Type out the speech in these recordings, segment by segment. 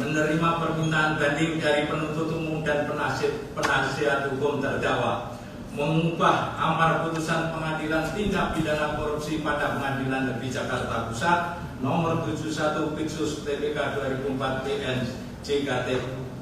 menerima permintaan banding dari penuntut umum dan penasihat hukum terdakwa, mengubah amar putusan Pengadilan Tindak Pidana Korupsi pada Pengadilan Negeri Jakarta Pusat nomor 71 Piksus TPK 2004 PN JKT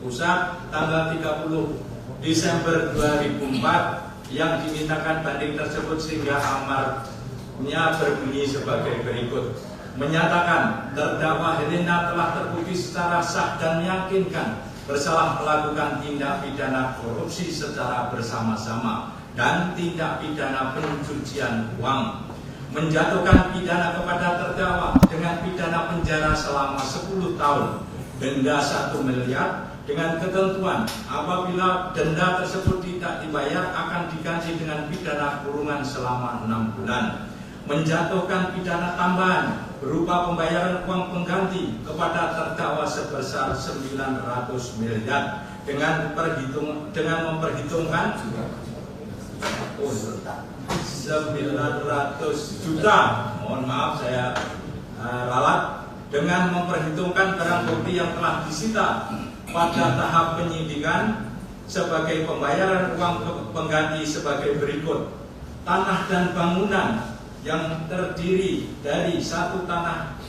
Pusat tanggal 30 Desember 2004 yang dimintakan banding tersebut, sehingga amarnya berbunyi sebagai berikut. Menyatakan terdakwa Helena telah terbukti secara sah dan meyakinkan bersalah melakukan tindak pidana korupsi secara bersama-sama dan tindak pidana pencucian uang, menjatuhkan pidana kepada terdakwa dengan pidana penjara selama 10 tahun, denda 1 miliar dengan ketentuan apabila denda tersebut tidak dibayar akan diganti dengan pidana kurungan selama 6 bulan, menjatuhkan pidana tambahan berupa pembayaran uang pengganti kepada terdakwa sebesar 900 miliar dengan memperhitungkan 900 juta, mohon maaf saya ralat, dengan memperhitungkan barang bukti yang telah disita pada tahap penyidikan sebagai pembayaran uang pengganti sebagai berikut. Tanah dan bangunan yang terdiri dari satu tanah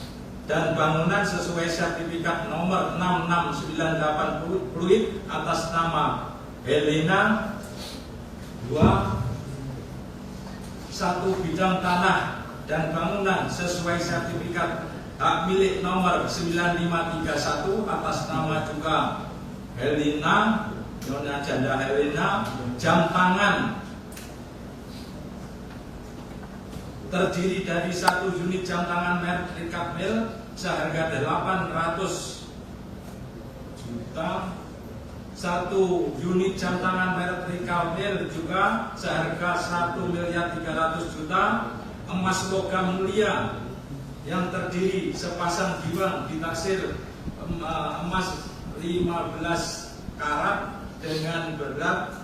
dan bangunan sesuai sertifikat nomor 66980 atas nama Helena. 2. Satu bidang tanah dan bangunan sesuai sertifikat hak milik nomor 9531 atas nama juga Helena, Nyonya Janda Helena. Jam tangan terdiri dari satu unit jam tangan merek Ricard Mille seharga 800 juta, satu unit jam tangan merek Ricard Mille juga seharga 1.300.000.000, emas logam mulia yang terdiri sepasang giwang ditaksir emas 15 karat dengan berat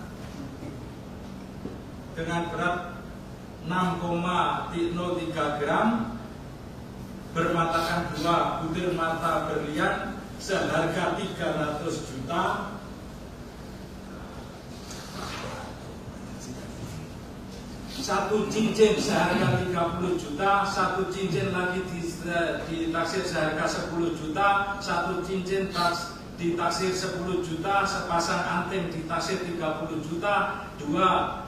6,03 gram, bermatakan 2 butir mata berlian seharga 300 juta, satu cincin seharga 30 juta, satu cincin lagi ditaksir seharga 10 juta, satu cincin ditaksir 10 juta, sepasang anting ditaksir 30 juta, 2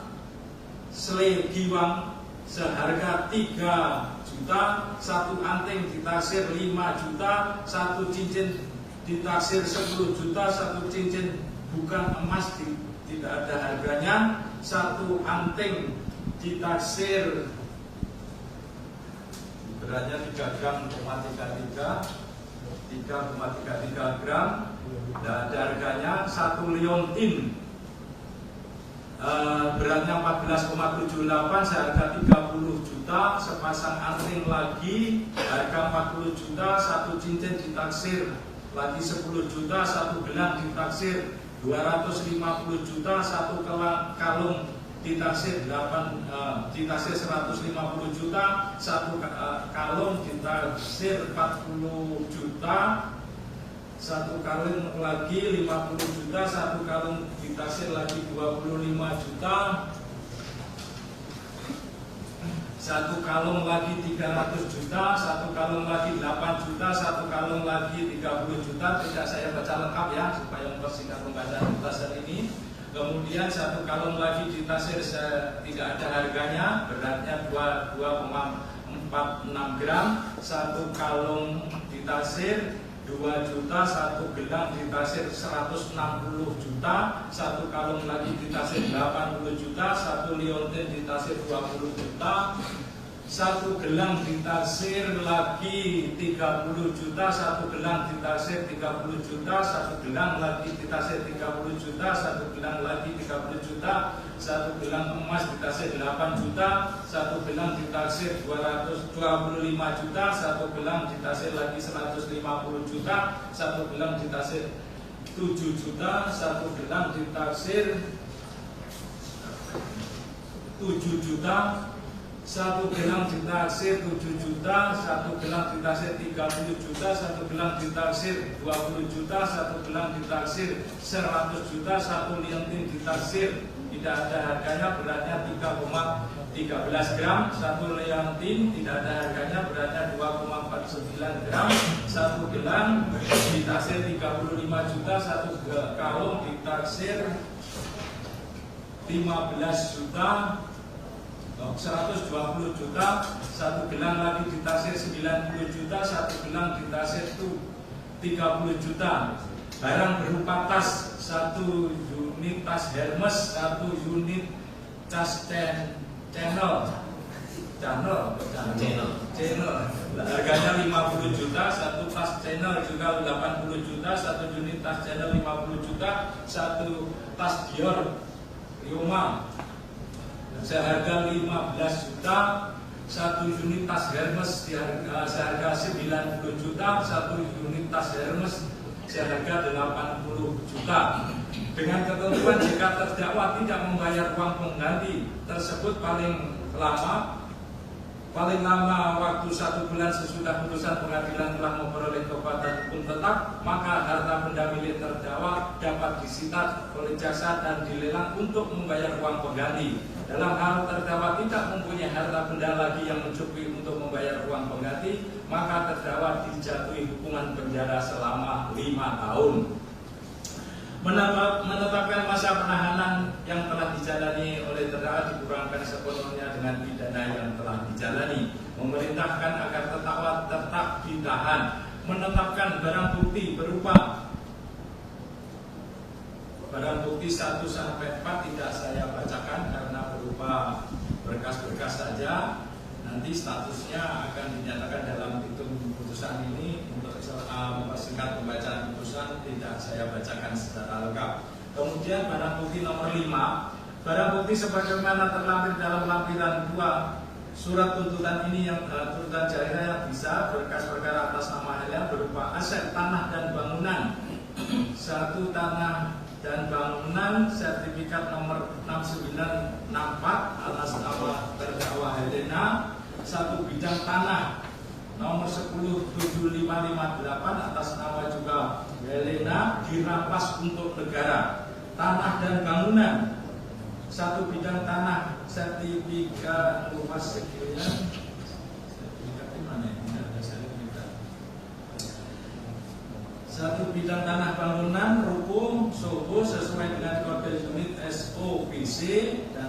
selai giwang seharga 3 juta, satu anting ditaksir 5 juta, satu cincin ditaksir 10 juta, satu cincin bukan emas tidak ada harganya, satu anting ditaksir beratnya 3 gram, 3,33 gram, tidak ada harganya. Satu liontin beratnya 14,78 seharga 30 juta, sepasang anting lagi harga 40 juta, satu cincin ditaksir lagi 10 juta, satu gelang ditaksir 250 juta, satu kalung ditaksir 150 juta, satu kalung ditaksir 40 juta, satu kalung lagi 50 juta, satu kalung ditaksir lagi 25 juta, satu kalung lagi 300 juta, satu kalung lagi 8 juta, satu kalung lagi 30 juta. Tidak saya baca lengkap ya supaya mempersingkat pembacaan petasan ini. Kemudian satu kalung lagi ditaksir tidak ada harganya, beratnya 2,46 gram, satu kalung ditaksir 2 juta, satu gelang ditaksir 160 juta, satu kalung lagi ditaksir 80 juta, satu liontin ditaksir 20 juta, satu gelang ditaksir lagi 30 juta, satu gelang ditaksir 30 juta, satu gelang lagi ditaksir 30 juta, satu gelang lagi 30 juta, satu gelang emas ditaksir 8 juta, satu gelang ditaksir 225 juta, satu gelang ditaksir lagi 150 juta, satu gelang ditaksir 7 juta, satu gelang ditaksir 7 juta, satu gelang ditaksir 7 juta, satu gelang ditaksir 30 juta, satu gelang ditaksir 20 juta, satu gelang ditaksir 100 juta, satu liontin ditaksir tidak ada harganya, beratnya 3,13 gram, satu liontin tidak ada harganya, beratnya 2,49 gram, satu gelang ditaksir 35 juta, satu kalung ditaksir 15 juta, 120 juta, satu gelang lagi ditaksir 90 juta, satu gelang ditaksir 30 juta. Barang berupa tas, satu unit tas Hermes, satu unit tas channel, harganya 50 juta, satu tas channel juga 80 juta, satu unit tas channel 50 juta, satu tas Dior Rioma seharga 15 juta, satu unit tas Hermes seharga 90 juta, satu unit tas Hermes seharga 80 juta. Dengan ketentuan jika terdakwa tidak membayar uang pengganti tersebut paling lama waktu 1 bulan sesudah putusan pengadilan telah memperoleh kekuatan hukum tetap, maka harta benda milik terdakwa dapat disita oleh jaksa dan dilelang untuk membayar uang pengganti. Dalam hal terdakwa tidak mempunyai harta benda lagi yang mencukupi untuk membayar uang pengganti, maka terdakwa dijatuhi hukuman penjara selama 5 tahun. Menetapkan masa penahanan yang telah dijalani oleh terdakwa dikurangkan sepenuhnya dengan pidana yang telah dijalani. Memerintahkan agar terdakwa tetap ditahan. Menetapkan barang bukti berupa barang bukti 1 sampai 4 tidak saya bacakan karena berupa berkas-berkas saja. Nanti statusnya akan dinyatakan dalam petitum putusan ini. Untuk mempersingkat pembacaan putusan tidak saya bacakan secara lengkap. Kemudian barang bukti nomor 5, barang bukti sebagaimana terlampir dalam lampiran 2 surat tuntutan ini yang tuntutan jariah yang bisa berkas perkara atas nama Helen berupa aset tanah dan bangunan, 1 tanah dan bangunan, sertifikat nomor 6964 atas nama terdakwa Helena, 1 bidang tanah nomor 107558 atas nama juga Helena dirampas untuk negara. Tanah dan bangunan, 1 bidang tanah, sertifikat luas sekian. Satu bidang tanah bangunan ruko Soho sesuai dengan kode unit SOPC, dan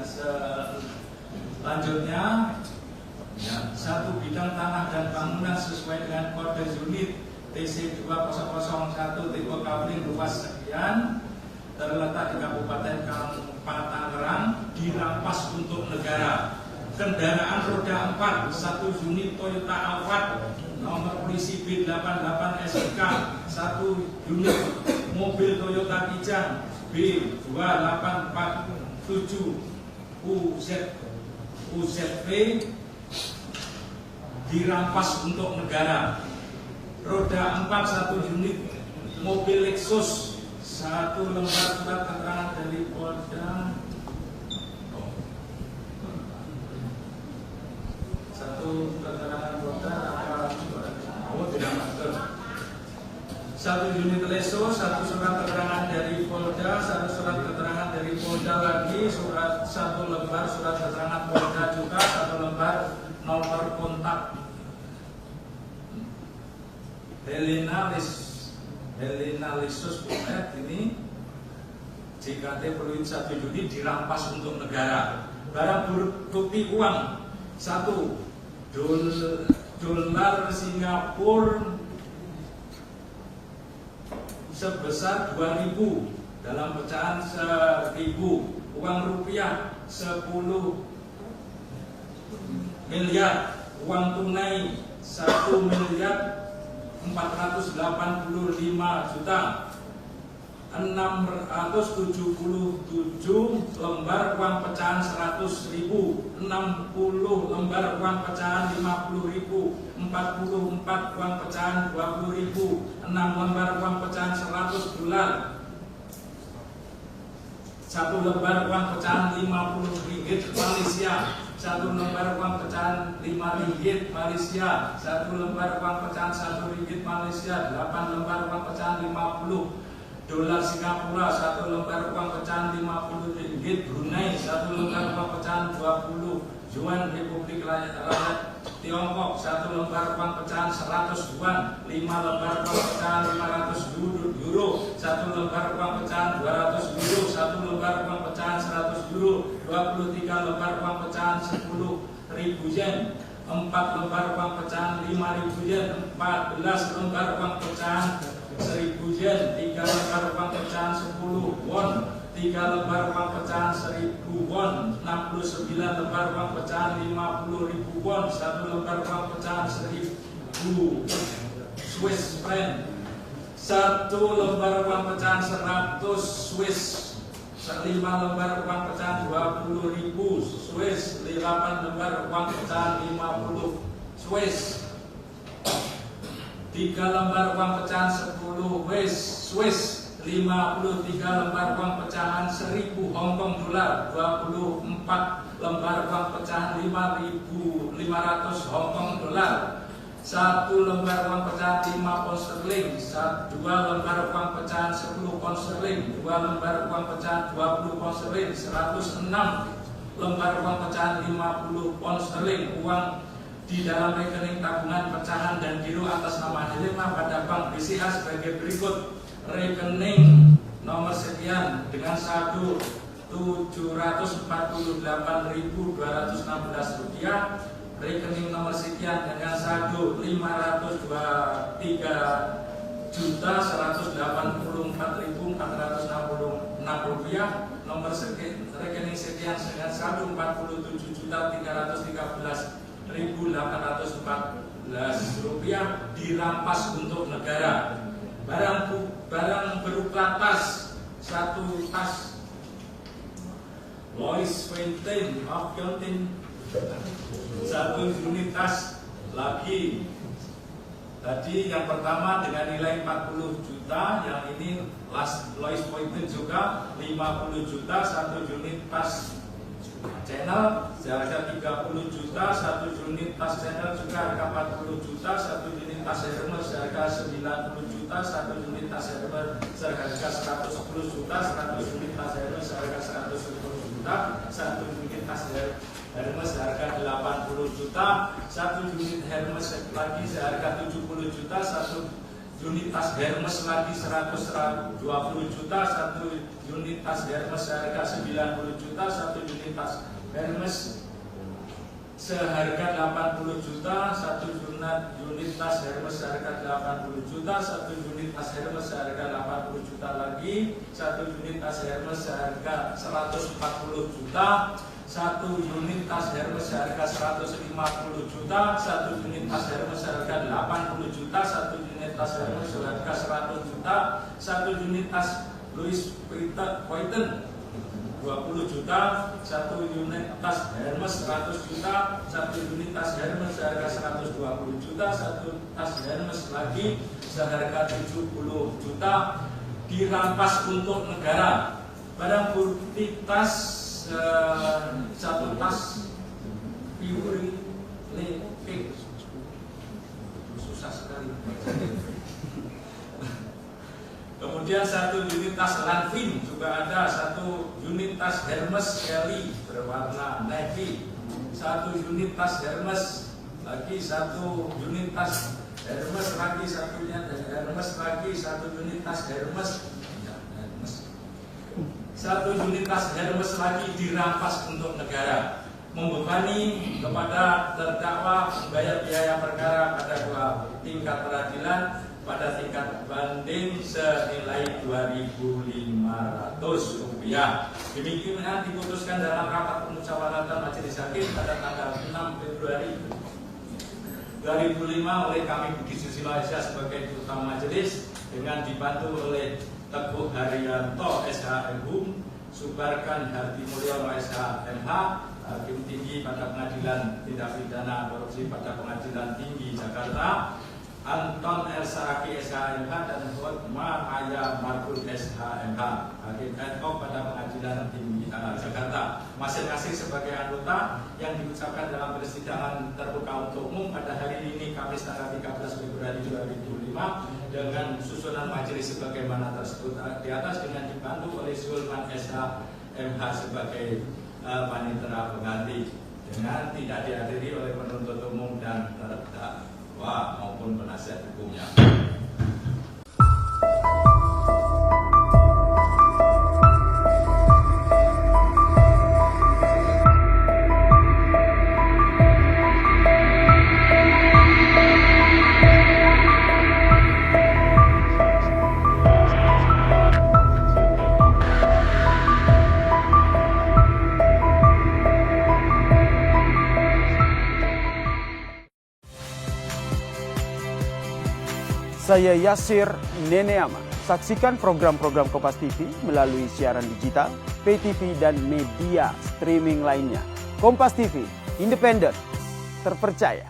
selanjutnya ya, 1 bidang tanah dan bangunan sesuai dengan kode unit TC 2001 tipe kabling luas sekian terletak di Kabupaten Tangerang dirampas untuk negara. Kendaraan roda 4, 1 unit Toyota Alphard nomor polisi B88 SK, 1 unit mobil Toyota Kijang B2847 UZV dirampas untuk negara. Roda 4, 1 unit mobil Lexus, 1 lembar surat keterangan dari Polda, 1 keterangan Polda tidak master, 1 unit leso, 1 surat keterangan dari Polda, 1 surat keterangan dari Polda lagi, 1 lembar surat keterangan Polda juga, 1 lembar nomor kontak Helena Lisus Bumet ini JKT Peluit 1 Juni dirampas untuk negara. Barang bukti uang, 1 dolar Singapura sebesar 2.000 dalam pecahan 1.000, uang rupiah 10 miliar, uang tunai 1.485 juta, 677 lembar uang pecahan 100.000, 60 lembar uang pecahan 50.000, 44 uang pecahan 20.000, 6 lembar uang pecahan 100 dolar, 1 lembar uang pecahan 50 ringgit Malaysia, 1 lembar uang pecahan 5 ringgit Malaysia, 1 lembar uang pecahan 1 ringgit Malaysia, 8 lembar uang pecahan 50 dolar Singapura, 1 lembar uang pecahan 50 ringgit Brunei, 1 lembar uang pecahan 20 Yuan Republik Rakyat Tiongkok, 1 lembar uang pecahan 100 yuan, 5 lembar uang pecahan 500 euro, 1 lembar uang pecahan 200 euro, 1 lembar uang pecahan 100 euro, 23 lembar uang pecahan 10.000 yen, 4 lembar uang pecahan 5.000 yen, 14 lembar uang pecahan 1.000 yen, 3 lembar uang pecahan 10 won, 3 lembar uang pecahan 1.000 won, 69 lembar uang pecahan 50.000 won, 1 lembar uang pecahan 1.000 Swiss franc, 1 lembar uang pecahan 100 Swiss, 5 lembar uang pecahan 20.000 Swiss, 8 lembar uang pecahan 50 Swiss, 3 lembar uang pecahan 10 Swiss, 53 lembar uang pecahan 1.000 Hong Kong dolar, 24 lembar uang pecahan 5.500 Hong Kong dolar, 1 lembar uang pecahan 5 pound sterling, 2 lembar uang pecahan 10 pound sterling, 2 lembar uang pecahan 20 pound sterling, 106 lembar uang pecahan 50 pound sterling, uang di dalam rekening tabungan pecahan dan giro atas nama Helena pada Bank BCA sebagai berikut. Rekening nomor sekian dengan saldo Rp748.216, rekening nomor sekian dengan saldo Rp502.184.466, nomor rekening sekian dengan saldo Rp47.313.814 dirampas untuk negara. Barang berupa tas, 1 tas Louis Vuitton of Counting, 1 unit tas lagi. Tadi yang pertama dengan nilai 40 juta, yang ini Louis Vuitton juga 50 juta, 1 unit tas Chanel seharga 30 juta, 1 unit tas Chanel juga harga 40 juta, 1 unit tas Hermes seharga 90 juta, 1 unit tas Hermes seharga 110 juta, 1 unit tas Hermes seharga 110 juta, 1 unit tas Hermes seharga 80 juta, 1 unit Hermes lagi seharga 70 juta, 1 unit tas Hermes lagi 120 juta, 1 unit tas Hermes seharga 90 juta, 1 unit tas Hermes seharga 80 juta, 1 unit tas Hermes seharga 80 juta, 1 unit tas Hermes seharga 80 juta lagi, 1 unit tas Hermes seharga 140 juta, 1 unit tas Hermes seharga 150 juta, 1 unit tas Hermes seharga 80 juta, 1 unit tas Hermes seharga 100 juta, 1 unit tas Louis Vuitton 20 juta, 1 unit tas Hermes 100 juta, 1 unit tas Hermes seharga 120 juta, 1 tas Hermes lagi seharga 70 juta dirampas untuk negara. Barang bukti tas, 1 tas Puri Lepik, susah sekali. Kemudian 1 unit tas Lanvin juga ada, 1 unit tas Hermes Kelly berwarna navy, 1 unit tas Hermes lagi, 1 unit tas Hermes lagi, 1 unit Hermes lagi, 1 unit tas Hermes, 1 unit tas Hermes lagi dirampas untuk negara, membebani kepada terdakwa membayar biaya perkara pada 2 tingkat peradilan pada tingkat banding senilai Rp2.500. Demikian diputuskan dalam rapat pemusyawaratan majelis hakim pada tanggal 6 Februari 2005 oleh kami Budi Susilo SH sebagai ketua majelis dengan dibantu oleh Teguh Haryanto SH.M.Hum, Subarkan Hartimulyono SH.MH, Hakim Tinggi pada Pengadilan Tindak Pidana Korupsi pada Pengadilan Tinggi Jakarta, Anton R. Saraki SHMH dan Hotma Aya Markul SHMH, hakim ad hoc pada Pengadilan Tinggi Jakarta, masing-masing sebagai anggota yang diucapkan dalam persidangan terbuka untuk umum pada hari ini Kamis tanggal 13 Februari 2005 dengan susunan majelis sebagaimana tersebut di atas, dengan dibantu oleh Sulman SHMH sebagai panitera pengganti, dengan tidak dihadiri oleh penuntut umum dan terdakwa maupun penasihat hukumnya. Saya Yasir Neneama. Saksikan program-program Kompas TV melalui siaran digital, pay TV, dan media streaming lainnya. Kompas TV, independen, terpercaya.